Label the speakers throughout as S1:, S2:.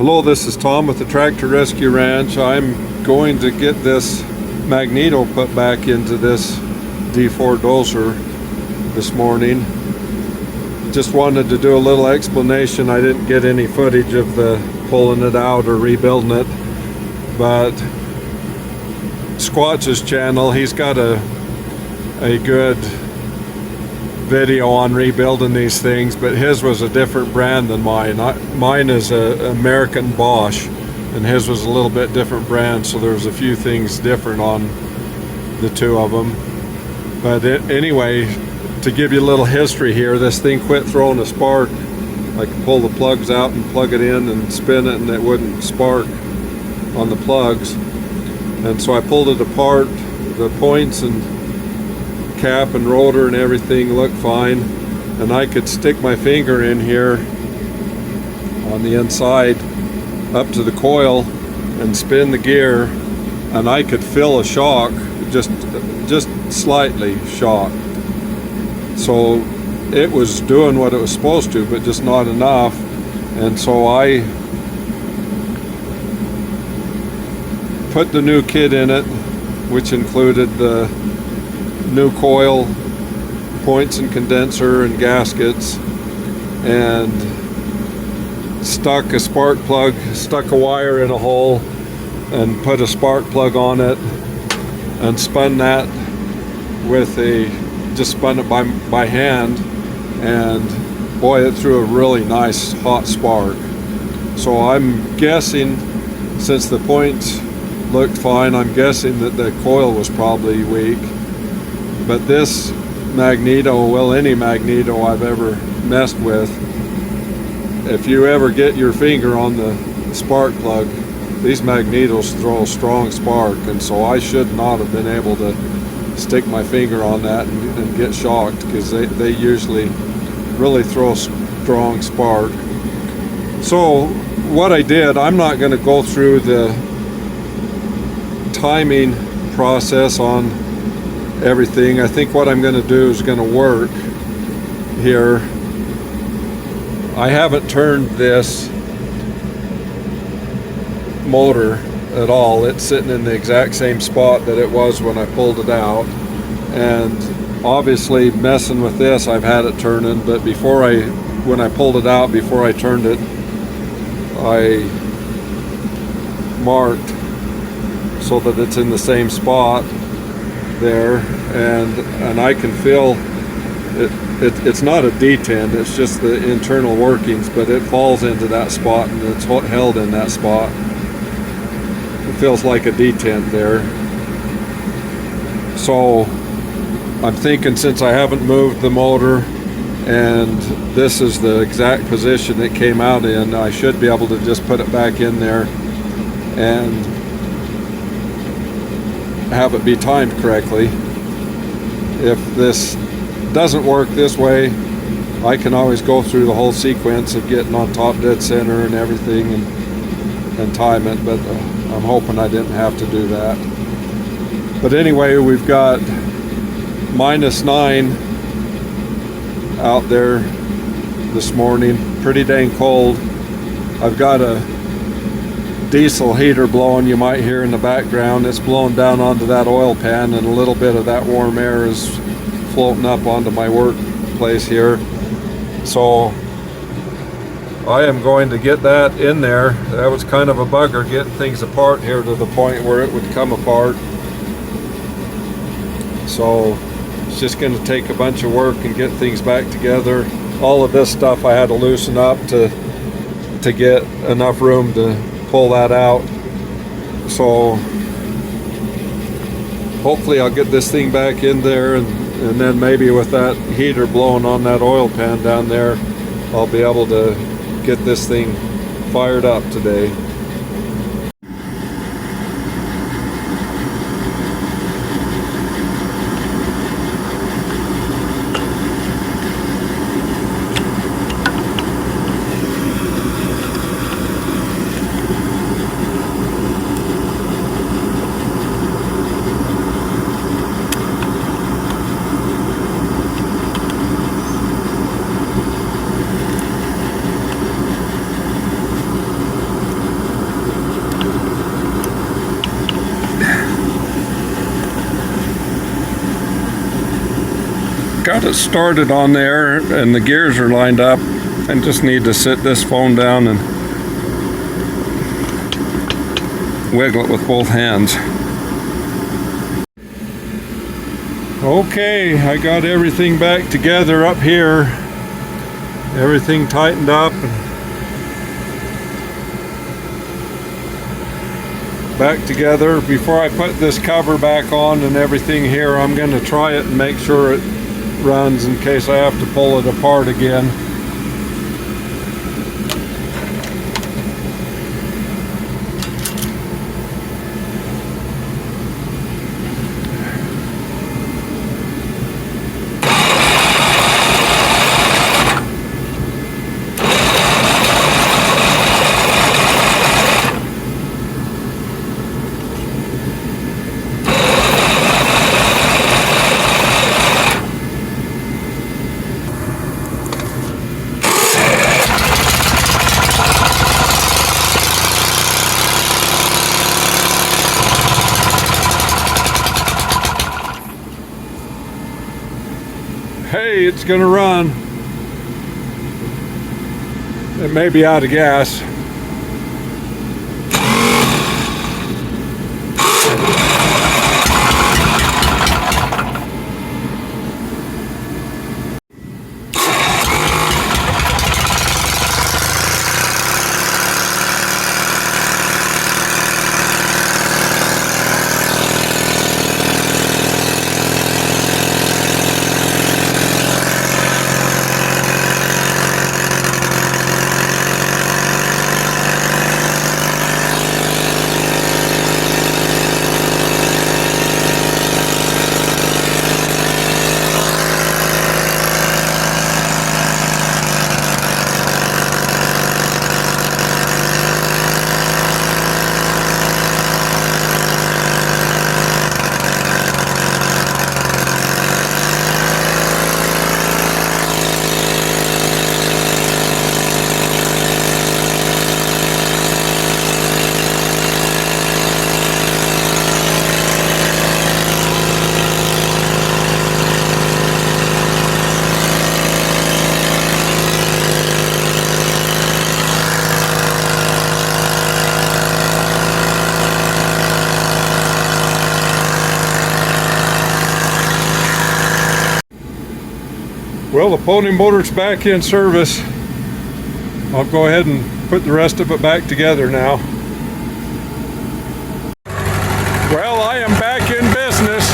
S1: Hello, this is Tom with the Tractor Rescue Ranch. I'm going to get this Magneto put back into this D4 dozer this morning. Just wanted to do a little explanation. I didn't get any footage of the pulling it out or rebuilding it, but Squatch's channel, he's got a good video on rebuilding these things, but his was a different brand than mine. Mine is an American Bosch, and his was a little bit different brand, so there's a few things different on the two of them. But anyway, to give you a little history here, this thing quit throwing a spark. I could pull the plugs out and plug it in and spin it, and it wouldn't spark on the plugs. And so I pulled it apart. The points and cap and rotor and everything looked fine, and I could stick my finger in here on the inside up to the coil and spin the gear, and I could feel a shock, just slightly shock. So it was doing what it was supposed to, but just not enough. And so I put the new kit in it, which included the new coil, points and condenser and gaskets, and stuck a spark plug, stuck a wire in a hole and put a spark plug on it, and spun that with just spun it by hand, and boy, it threw a really nice hot spark. So I'm guessing, since the points looked fine, I'm guessing that the coil was probably weak. But this Magneto, well, any Magneto I've ever messed with, if you ever get your finger on the spark plug, these Magnetos throw a strong spark, and so I should not have been able to stick my finger on that and get shocked, because they usually really throw a strong spark. So what I did, I'm not going to go through the timing process on everything. I think what I'm going to do is going to work here. I haven't turned this motor at all. It's sitting in the exact same spot that it was when I pulled it out, and obviously messing with this, I've had it turning, but when I pulled it out, before I turned it, I marked so that it's in the same spot there, and I can feel it's not a detent, it's just the internal workings, but it falls into that spot and it's held in that spot. It feels like a detent there. So I'm thinking, since I haven't moved the motor and this is the exact position it came out in, I should be able to just put it back in there and have it be timed correctly. If this doesn't work this way, I can always go through the whole sequence of getting on top dead center and everything and time it, but I'm hoping I didn't have to do that. But anyway, we've got -9 out there this morning, pretty dang cold. I've got a diesel heater blowing, you might hear in the background. It's blowing down onto that oil pan, and a little bit of that warm air is floating up onto my workplace here. So I am going to get that in there. That was kind of a bugger, getting things apart here to the point where it would come apart. So it's just going to take a bunch of work and get things back together. All of this stuff I had to loosen up to get enough room to pull that out. So hopefully I'll get this thing back in there, and then maybe with that heater blowing on that oil pan down there, I'll be able to get this thing fired up today. got it started on there and the gears are lined up. I just need to sit this phone down and wiggle it with both hands. Okay, I got everything back together up here. Everything tightened up and back together. Before I put this cover back on and everything here, I'm going to try it and make sure it runs in case I have to pull it apart again. Hey, it's gonna run. It may be out of gas. Well, the pony motor's back in service. I'll go ahead and put the rest of it back together now. Well, I am back in business.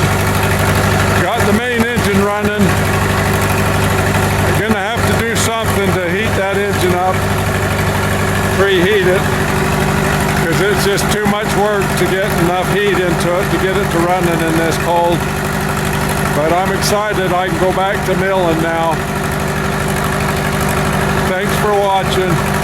S1: Got the main engine running. I'm gonna have to do something to heat that engine up, preheat it, because it's just too much work to get enough heat into it to get it to running in this cold. But I'm excited I can go back to milling now. Thanks for watching.